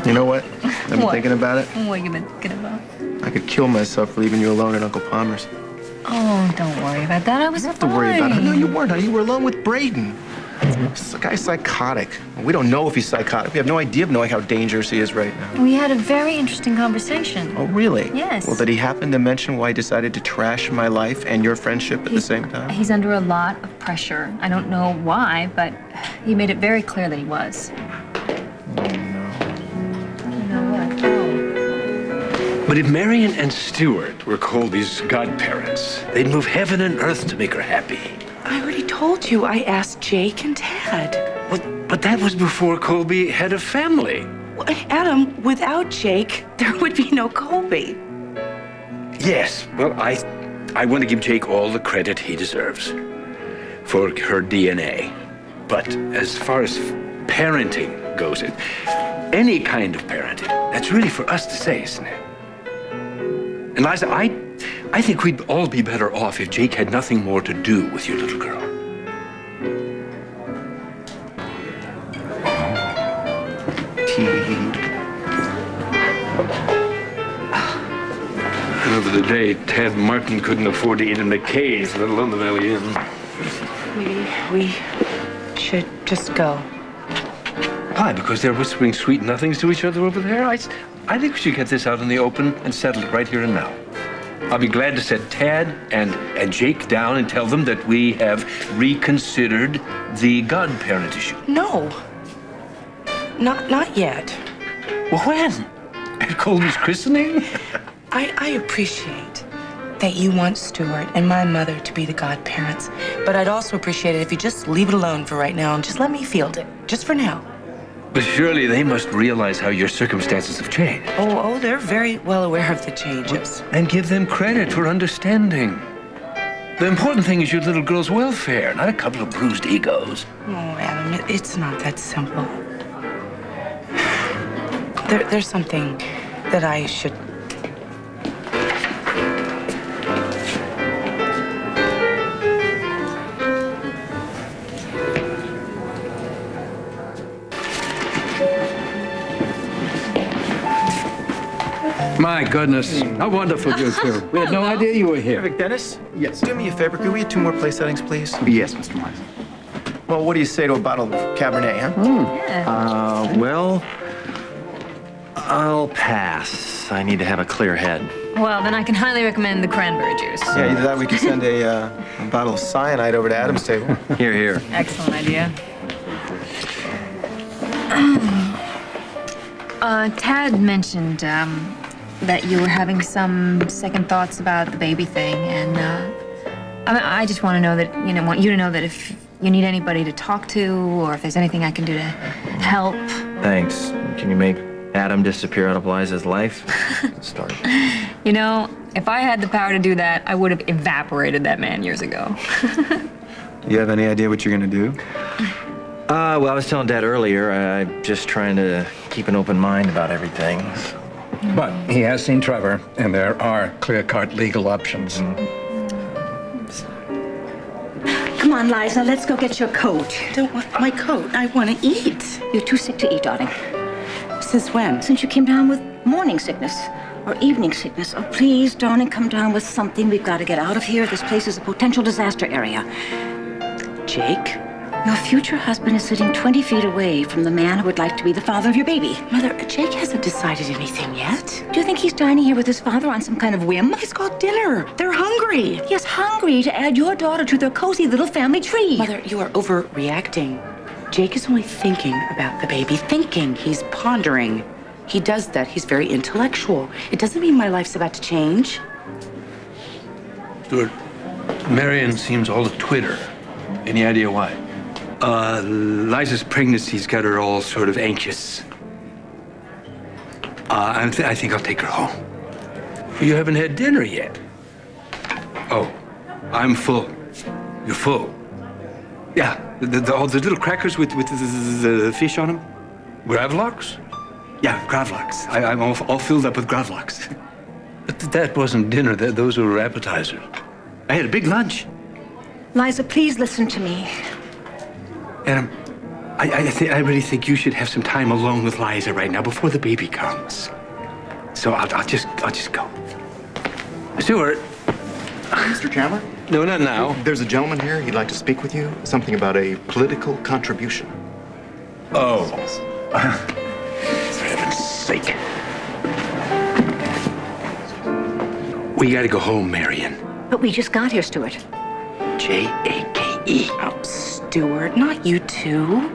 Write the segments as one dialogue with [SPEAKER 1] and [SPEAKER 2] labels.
[SPEAKER 1] You know what? I've been thinking about it.
[SPEAKER 2] What you been thinking about?
[SPEAKER 1] I could kill myself for leaving you alone at Uncle Palmer's.
[SPEAKER 2] Oh, don't worry about that. I was
[SPEAKER 1] You don't have to worry about it. No, you weren't, honey. You were alone with Braden. This guy's psychotic. We don't know if he's psychotic. We have no idea of knowing how dangerous he is right now.
[SPEAKER 2] We had a very interesting conversation.
[SPEAKER 1] Oh, really?
[SPEAKER 2] Yes.
[SPEAKER 1] Well, did he happen to mention why he decided to trash my life and your friendship at the same time?
[SPEAKER 2] He's under a lot of pressure. I don't know why, but he made it very clear that he was.
[SPEAKER 1] Oh, no.
[SPEAKER 2] You know what? Oh.
[SPEAKER 3] But if Marion and Stuart were Colby's godparents, they'd move heaven and earth to make her happy.
[SPEAKER 4] I already told you I asked Jake and Tad.
[SPEAKER 3] But that was before Colby had a family.
[SPEAKER 4] Well, Adam, without Jake, there would be no Colby.
[SPEAKER 3] Yes, well, I want to give Jake all the credit he deserves for her DNA. But as far as parenting goes, any kind of parenting, that's really for us to say, isn't it? And Liza, I think we'd all be better off if Jake had nothing more to do with your little girl. The other the day, Tad Martin couldn't afford to eat in McKay's, let alone the Valley Inn.
[SPEAKER 4] We should just go.
[SPEAKER 3] Why? Because they're whispering sweet nothings to each other over there? I think we should get this out in the open and settle it right here and now. I'll be glad to set Tad and Jake down and tell them that we have reconsidered the godparent issue.
[SPEAKER 4] No. Not yet.
[SPEAKER 3] Well, when? At Colby's christening?
[SPEAKER 4] I appreciate that you want Stuart and my mother to be the godparents, but I'd also appreciate it if you just leave it alone for right now and just let me field it, just for now.
[SPEAKER 3] But surely they must realize how your circumstances have changed.
[SPEAKER 4] Oh, they're very well aware of the changes.
[SPEAKER 3] And give them credit for understanding. The important thing is your little girl's welfare, not a couple of bruised egos.
[SPEAKER 4] Oh, Adam, it's not that simple. There's something that I should...
[SPEAKER 5] My goodness, how wonderful you're here. We had no idea you were here.
[SPEAKER 1] Terrific, Dennis?
[SPEAKER 5] Yes.
[SPEAKER 1] Do me a favor. Could we get 2 more place settings, please?
[SPEAKER 5] Yes, Mr. Morris.
[SPEAKER 1] Well, what do you say to a bottle of Cabernet, huh?
[SPEAKER 6] Well, I'll pass. I need to have a clear head.
[SPEAKER 2] Well, then I can highly recommend the cranberry juice.
[SPEAKER 1] Yeah, either that we could send a bottle of cyanide over to Adam's table.
[SPEAKER 6] Here, here.
[SPEAKER 2] Excellent idea. Tad mentioned that you were having some second thoughts about the baby thing, and I just want to know that, want you to know that if you need anybody to talk to, or if there's anything I can do to help.
[SPEAKER 6] Thanks. Can you make Adam disappear out of Liza's life? Start.
[SPEAKER 2] If I had the power to do that, I would have evaporated that man years ago.
[SPEAKER 1] You have any idea what you're gonna do?
[SPEAKER 6] Well, I was telling Dad earlier, I'm just trying to keep an open mind about everything. So.
[SPEAKER 5] But he has seen Trevor, and there are clear-cut legal options.
[SPEAKER 7] Come on, Liza, let's go get your coat.
[SPEAKER 4] I don't want my coat. I want to eat.
[SPEAKER 7] You're too sick to eat, darling.
[SPEAKER 4] Since when?
[SPEAKER 7] Since you came down with morning sickness or evening sickness. Oh, please, darling, come down with something. We've got to get out of here. This place is a potential disaster area.
[SPEAKER 4] Jake?
[SPEAKER 7] Your future husband is sitting 20 feet away from the man who would like to be the father of your baby.
[SPEAKER 4] Mother, Jake hasn't decided anything yet.
[SPEAKER 7] Do you think he's dining here with his father on some kind of whim?
[SPEAKER 4] He's got dinner. They're hungry.
[SPEAKER 7] Yes, hungry to add your daughter to their cozy little family tree.
[SPEAKER 4] Mother, you are overreacting. Jake is only thinking about the baby. Thinking. He's pondering. He does that. He's very intellectual. It doesn't mean my life's about to change.
[SPEAKER 3] Stuart, Marion seems all a Twitter. Any idea why? Liza's pregnancy's got her all sort of anxious. I think I'll take her home. You haven't had dinner yet. Oh, I'm full. You're full. Yeah, all the little crackers with the fish on them. Gravlax? Yeah, Gravlax. I'm all filled up with Gravlax. But that wasn't dinner. Those were appetizers. I had a big lunch.
[SPEAKER 7] Liza, please listen to me.
[SPEAKER 3] Adam, I really think you should have some time alone with Liza right now before the baby comes. So I'll just go. Stuart.
[SPEAKER 1] Mr. Chandler?
[SPEAKER 3] No, not now.
[SPEAKER 1] There's a gentleman here. He'd like to speak with you. Something about a political contribution.
[SPEAKER 3] Oh. For heaven's sake. We gotta go home, Marion.
[SPEAKER 7] But we just got here, Stuart.
[SPEAKER 3] Jake.
[SPEAKER 4] Oh, Stuart, not you too.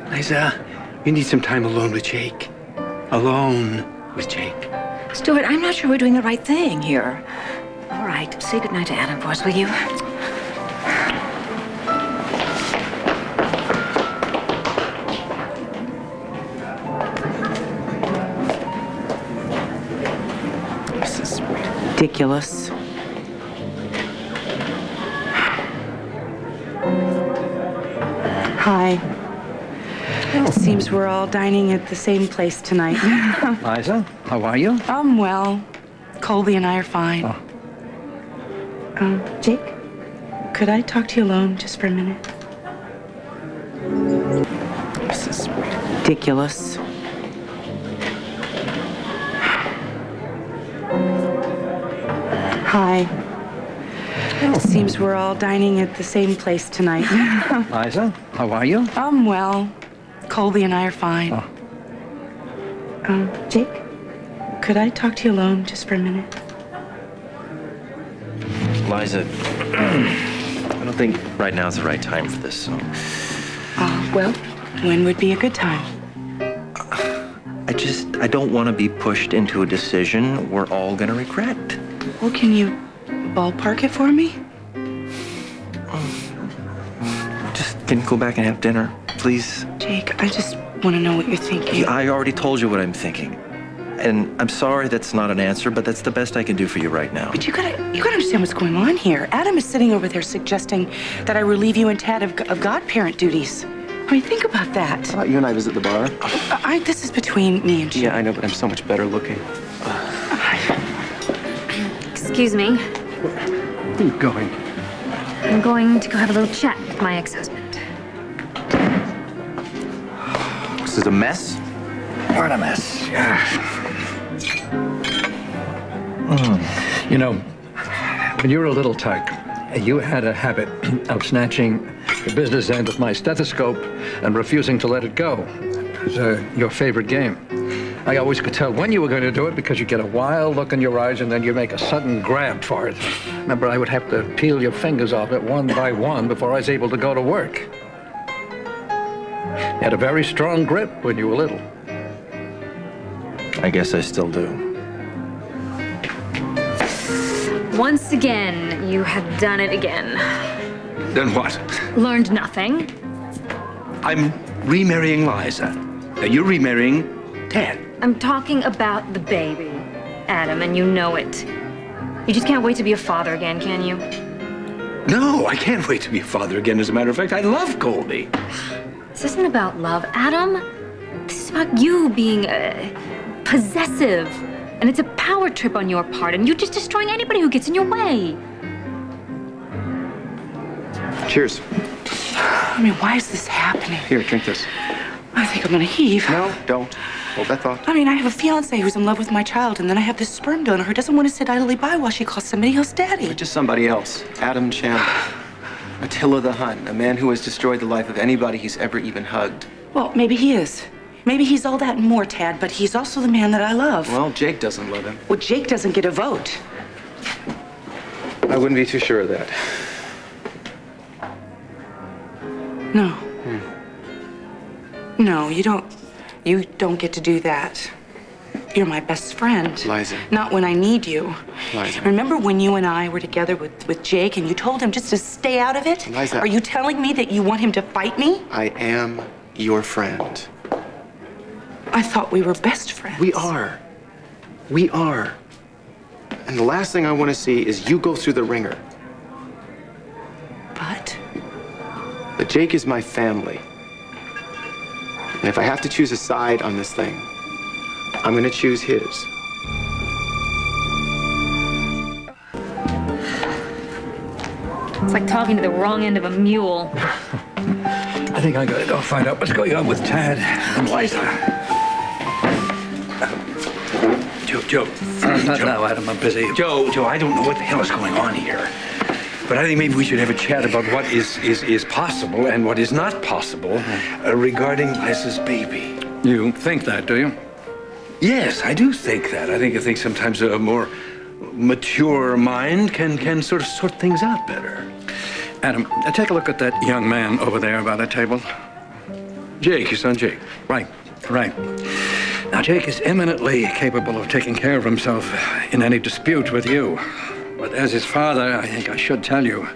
[SPEAKER 3] Liza, you need some time alone with Jake. Alone with Jake.
[SPEAKER 7] Stuart, I'm not sure we're doing the right thing here. All right, say goodnight to Adam for us, will you?
[SPEAKER 4] This is ridiculous. Hi. It seems we're all dining at the same place tonight.
[SPEAKER 5] Liza, how are you?
[SPEAKER 4] I'm well. Colby and I are fine. Jake, could I talk to you alone just for a minute? This is ridiculous. Hi. It seems we're all dining at the same place tonight.
[SPEAKER 5] Liza, how are you?
[SPEAKER 4] I'm well. Colby and I are fine. Jake, could I talk to you alone just for a minute?
[SPEAKER 6] Liza, I don't think right now is the right time for this, so
[SPEAKER 4] Well, when would be a good time?
[SPEAKER 6] I don't want to be pushed into a decision we're all gonna regret.
[SPEAKER 4] Well, can you ballpark it for me?
[SPEAKER 6] Just can you go back and have dinner, please?
[SPEAKER 4] Jake, I just want to know what you're thinking.
[SPEAKER 6] I already told you what I'm thinking. And I'm sorry that's not an answer, but that's the best I can do for you right now.
[SPEAKER 4] But you gotta understand what's going on here. Adam is sitting over there suggesting that I relieve you and Tad of godparent duties. I mean, think about that.
[SPEAKER 1] How about you and I visit the bar?
[SPEAKER 4] This is between me and you.
[SPEAKER 1] Yeah, I know, but I'm so much better looking.
[SPEAKER 2] Excuse me.
[SPEAKER 5] Where are you going?
[SPEAKER 2] I'm going to go have a little chat with my ex-husband.
[SPEAKER 1] This is a mess.
[SPEAKER 5] What a mess. You know, when you were a little tyke, you had a habit of snatching the business end of my stethoscope and refusing to let it go. It was your favorite game. I always could tell when you were going to do it because you get a wild look in your eyes and then you make a sudden grab for it. Remember, I would have to peel your fingers off it one by one before I was able to go to work. You had a very strong grip when you were little.
[SPEAKER 6] I guess I still do.
[SPEAKER 2] Once again, you have done it again.
[SPEAKER 3] Then what?
[SPEAKER 2] Learned nothing.
[SPEAKER 3] I'm remarrying Liza. Now you're remarrying Tad.
[SPEAKER 2] I'm talking about the baby, Adam, and you know it. You just can't wait to be a father again, can you?
[SPEAKER 3] No, I can't wait to be a father again. As a matter of fact, I love Colby.
[SPEAKER 2] This isn't about love, Adam. This is about you being possessive. And it's a power trip on your part, and you're just destroying anybody who gets in your way.
[SPEAKER 1] Cheers.
[SPEAKER 4] I mean, why is this happening?
[SPEAKER 1] Here, drink this.
[SPEAKER 4] I think I'm gonna heave.
[SPEAKER 1] No, don't. Hold that thought.
[SPEAKER 4] I mean, I have a fiance who's in love with my child, and then I have this sperm donor who doesn't want to sit idly by while she calls somebody else daddy.
[SPEAKER 1] But just somebody else. Adam Chandler. Attila the Hun, a man who has destroyed the life of anybody he's ever even hugged.
[SPEAKER 4] Well, maybe he is. Maybe he's all that and more, Tad, but he's also the man that I love.
[SPEAKER 1] Well, Jake doesn't love him.
[SPEAKER 4] Well, Jake doesn't get a vote.
[SPEAKER 1] I wouldn't be too sure of that.
[SPEAKER 4] No. No, you don't get to do that. You're my best friend.
[SPEAKER 1] Liza.
[SPEAKER 4] Not when I need you.
[SPEAKER 1] Liza.
[SPEAKER 4] Remember when you and I were together with Jake and you told him just to stay out of it?
[SPEAKER 1] Liza.
[SPEAKER 4] Are you telling me that you want him to fight me?
[SPEAKER 1] I am your friend.
[SPEAKER 4] I thought we were best friends.
[SPEAKER 1] We are. We are. And the last thing I want to see is you go through the ringer.
[SPEAKER 4] But
[SPEAKER 1] But Jake is my family. And if I have to choose a side on this thing, I'm going to choose his.
[SPEAKER 2] It's like talking to the wrong end of a mule.
[SPEAKER 5] I think I gotta go find out what's going on with Tad and Liza.
[SPEAKER 3] Joe.
[SPEAKER 5] Not now, Adam. I'm busy.
[SPEAKER 3] Joe, I don't know what the hell is going on here. But I think maybe we should have a chat about what is possible and what is not possible regarding Liza's baby.
[SPEAKER 5] You think that, do you?
[SPEAKER 3] Yes, I do think that. I think sometimes a more mature mind can sort of sort things out better.
[SPEAKER 5] Adam, take a look at that young man over there by the table.
[SPEAKER 3] Jake, your son Jake.
[SPEAKER 5] Right. Now, Jake is eminently capable of taking care of himself in any dispute with you. But as his father, I think I should tell you,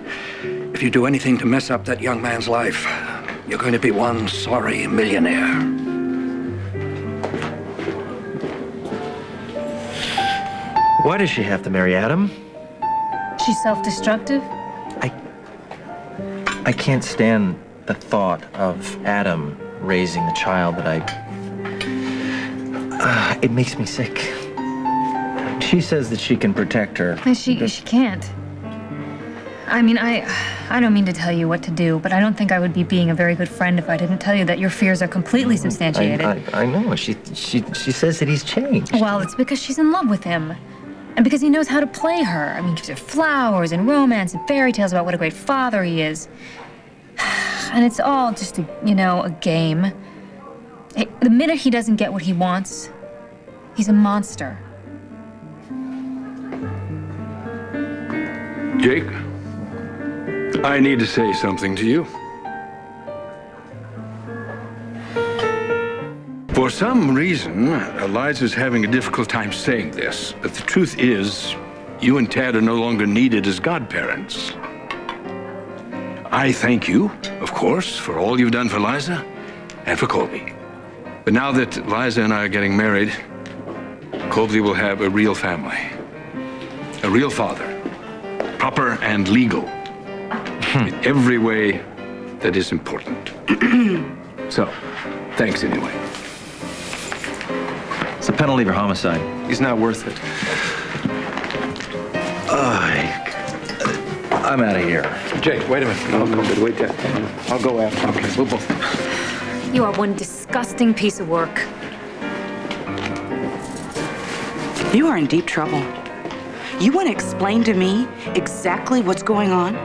[SPEAKER 5] if you do anything to mess up that young man's life, you're going to be one sorry millionaire.
[SPEAKER 6] Why does she have to marry Adam?
[SPEAKER 2] She's self-destructive?
[SPEAKER 6] I can't stand the thought of Adam raising the child that it makes me sick. She says that she can protect her.
[SPEAKER 2] She can't. I mean, I don't mean to tell you what to do, but I don't think I would be being a very good friend if I didn't tell you that your fears are completely substantiated.
[SPEAKER 6] I know. She says that he's changed.
[SPEAKER 2] Well, it's because she's in love with him. And because he knows how to play her. I mean, he gives her flowers and romance and fairy tales about what a great father he is. And it's all just a game. The minute he doesn't get what he wants, he's a monster.
[SPEAKER 3] Jake, I need to say something to you. For some reason, Eliza's having a difficult time saying this, but the truth is, you and Tad are no longer needed as godparents. I thank you, of course, for all you've done for Liza and for Colby. But now that Liza and I are getting married, Colby will have a real family, a real father, proper and legal, in every way that is important. So, thanks anyway.
[SPEAKER 6] It's a penalty for homicide.
[SPEAKER 1] He's not worth it.
[SPEAKER 6] I'm out of here.
[SPEAKER 5] Jake, wait a minute.
[SPEAKER 3] Wait there. I'll go after.
[SPEAKER 5] Okay, we'll both.
[SPEAKER 2] You are one disgusting piece of work.
[SPEAKER 4] You are in deep trouble. You want to explain to me exactly what's going on?